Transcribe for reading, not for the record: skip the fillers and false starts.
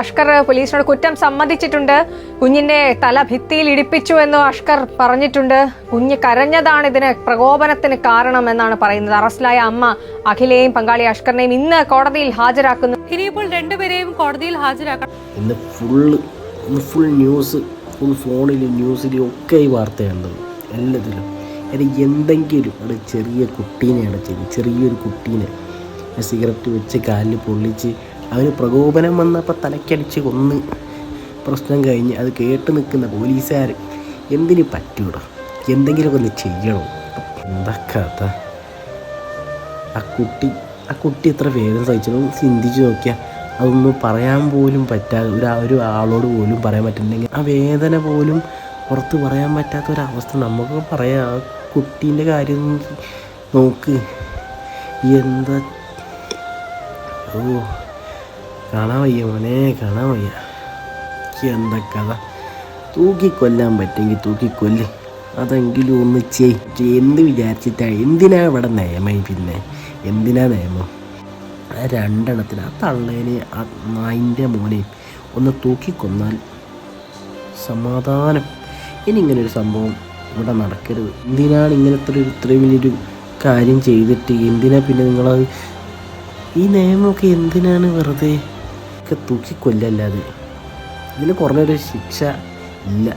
അഷ്കർ പോലീസിനോട് കുറ്റം സമ്മതിച്ചിട്ടുണ്ട്. കുഞ്ഞിന്റെ തല ഭിത്തിയിൽ ഇടിപ്പിച്ചു എന്ന് അഷ്കർ പറഞ്ഞിട്ടുണ്ട്. കുഞ്ഞ് കരഞ്ഞതാണ് ഇതിന് പ്രകോപനത്തിന് കാരണമെന്നാണ് പറയുന്നത്. അറസ്റ്റിലായ അമ്മ അഖിലയെയും പങ്കാളി അഷ്കറിനെയും ഇന്ന് കോടതിയിൽ ഹാജരാക്കുന്നു. ഇനിയിപ്പോൾ രണ്ടുപേരെയും കോടതിയിൽ ഹാജരാക്കണം. ഇന്ന് ഫുൾ ന്യൂസ്, ഫുൾ ഫോണിലും ന്യൂസിലും ഒക്കെ ഈ വാർത്തയുണ്ട്. എല്ലാത്തിലും എന്തെങ്കിലും ഒരു ചെറിയ കുട്ടീനെയാണ് ചെറിയൊരു കുട്ടീനെ സിഗരറ്റ് വെച്ച് കാലിൽ പൊള്ളിച്ച് അവന് പ്രകോപനം വന്നപ്പോൾ തലക്കടിച്ച് കൊന്ന് പ്രശ്നം കഴിഞ്ഞ് അത് കേട്ട് നിൽക്കുന്ന പോലീസുകാർ എന്തിനു പറ്റൂടാ? എന്തെങ്കിലുമൊക്കെ ഒന്ന് ചെയ്യണം. എന്താ കഥ? ആ കുട്ടി എത്ര വേദന സഹിച്ചു ചിന്തിച്ച് നോക്കിയാൽ അതൊന്നും പറയാൻ പോലും പറ്റാതെ ഒരു ആളോട് പോലും പറയാൻ പറ്റുന്നുണ്ടെങ്കിൽ ആ വേദന പോലും പുറത്ത് പറയാൻ പറ്റാത്ത ഒരവസ്ഥ നമുക്ക് പറയാം. ആ കുട്ടീൻ്റെ കാര്യം നോക്ക്. എന്താ കാണാൻ വയ്യ മോനെ, കാണാൻ വയ്യ. എന്താ കഥ? തൂക്കിക്കൊല്ലാൻ പറ്റുമെങ്കിൽ തൂക്കിക്കൊല്ല്. അതെങ്കിലും ഒന്ന് എന്ത് വിചാരിച്ചിട്ടാണ്? എന്തിനാ ഇവിടെ നിയമം? പിന്നെ എന്തിനാ നിയമം? ആ രണ്ടെണ്ണത്തിന്, ആ തള്ളേനെ ആ നായിൻ്റെ മോനെയും ഒന്ന് തൂക്കിക്കൊന്നാൽ സമാധാനം. ഇനി ഇങ്ങനൊരു സംഭവം ഇവിടെ നടക്കരുത്. എന്തിനാണ് ഇങ്ങനത്തെ ഇത്രയും വലിയൊരു കാര്യം ചെയ്തിട്ട് എന്തിനാ പിന്നെ നിങ്ങളത് ഈ നിയമമൊക്കെ എന്തിനാണ്? വെറുതെ ഒക്കെ തൂക്കിക്കൊല്ലല്ലാതെ ഇതിന് കുറഞ്ഞൊരു ശിക്ഷ ഇല്ല.